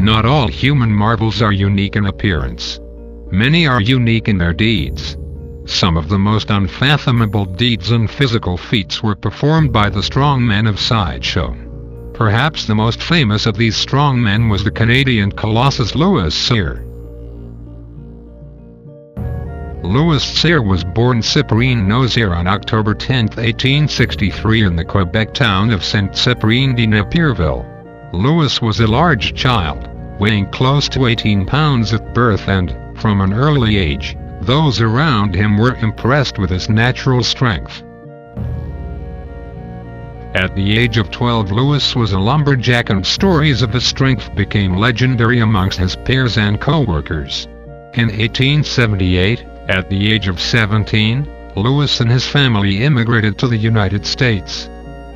Not all human marvels are unique in appearance. Many are unique in their deeds. Some of the most unfathomable deeds and physical feats were performed by the strongmen of Sideshow. Perhaps the most famous of these strongmen was the Canadian colossus Louis Cyr. Louis Cyr was born Cyprien Nozier on October 10, 1863 in the Quebec town of Saint-Cyprien-de-Napierville. Louis was a large child, weighing close to 18 pounds at birth, and, from an early age, those around him were impressed with his natural strength. At the age of 12, Louis was a lumberjack, and stories of his strength became legendary amongst his peers and co-workers. In 1878, at the age of 17, Louis and his family immigrated to the United States.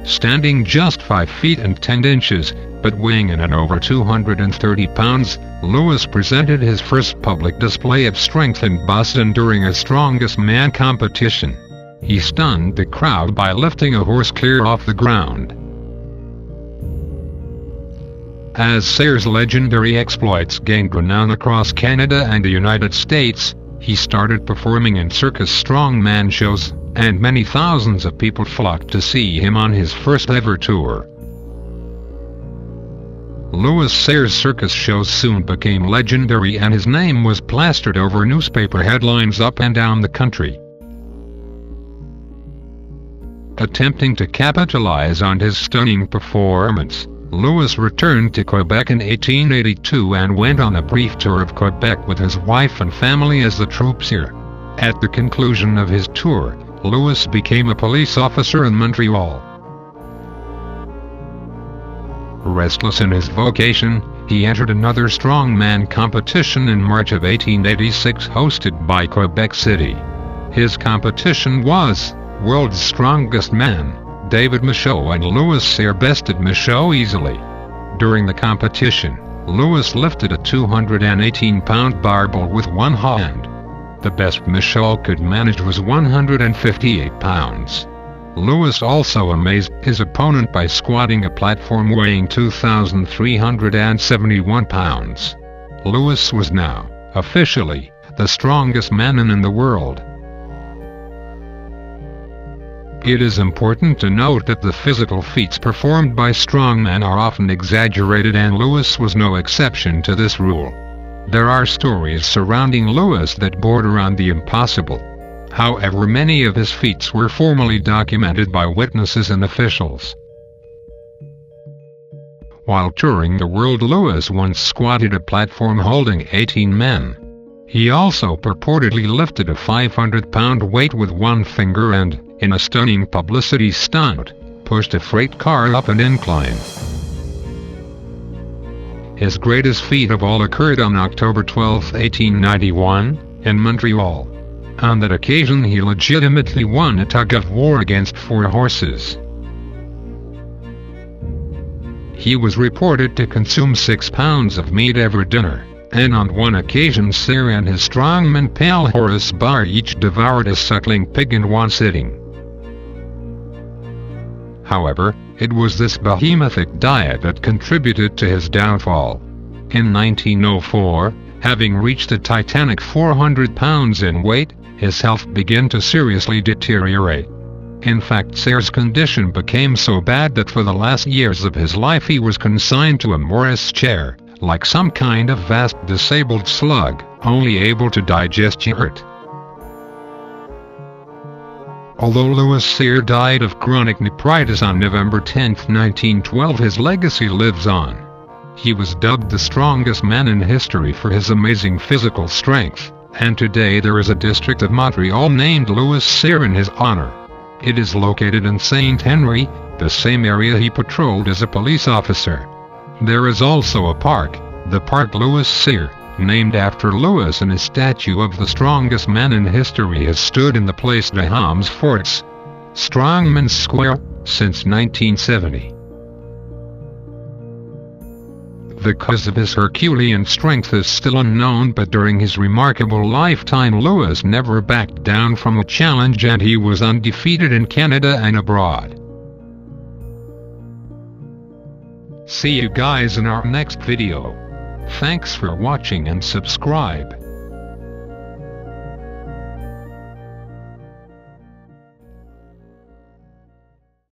Standing just 5 feet and 10 inches, but weighing in at over 230 pounds, Louis presented his first public display of strength in Boston during a strongest man competition. He stunned the crowd by lifting a horse clear off the ground. As Cyr's legendary exploits gained renown across Canada and the United States, he started performing in circus strongman shows, and many thousands of people flocked to see him on his first ever tour. Louis Cyr's circus shows soon became legendary, and his name was plastered over newspaper headlines up and down the country. Attempting to capitalize on his stunning performance, Louis returned to Quebec in 1882 and went on a brief tour of Quebec with his wife and family as the troupe Cyr. At the conclusion of his tour, Louis became a police officer in Montreal. Restless in his vocation, he entered another strongman competition in March of 1886 hosted by Quebec City. His competition was World's Strongest Man. David Michaud and Louis Cyr bested Michaud easily. During the competition, Louis lifted a 218-pound barbell with one hand. The best Michaud could manage was 158 pounds. Louis also amazed his opponent by squatting a platform weighing 2,371 pounds. Louis was now, officially, the strongest man in the world. It is important to note that the physical feats performed by strongmen are often exaggerated, and Louis was no exception to this rule. There are stories surrounding Louis that border on the impossible. However, many of his feats were formally documented by witnesses and officials. While touring the world, Louis once squatted a platform holding 18 men. He also purportedly lifted a 500-pound weight with one finger and, in a stunning publicity stunt, pushed a freight car up an incline. His greatest feat of all occurred on October 12, 1891, in Montreal. On that occasion, he legitimately won a tug-of-war against 4 horses. He was reported to consume 6 pounds of meat every dinner, and on one occasion Cyr and his strongman pal Horace Barr each devoured a suckling pig in one sitting. However, it was this behemothing diet that contributed to his downfall. In 1904, having reached a titanic 400 pounds in weight, his health began to seriously deteriorate. In fact, Cyr's condition became so bad that for the last years of his life he was consigned to a Morris chair, like some kind of vast disabled slug, only able to digest yogurt. Although Louis Cyr died of chronic nephritis on November 10, 1912, his legacy lives on. He was dubbed the strongest man in history for his amazing physical strength, and today there is a district of Montreal named Louis Cyr in his honor. It is located in Saint Henry, the same area he patrolled as a police officer. There is also a park, the Parc Louis Cyr, named after Louis, and a statue of the strongest man in history has stood in the Place des Hommes Forts, Strongman's Square, since 1970. The cause of his Herculean strength is still unknown, but during his remarkable lifetime Louis never backed down from a challenge, and he was undefeated in Canada and abroad. See you guys in our next video. Thanks for watching and subscribe.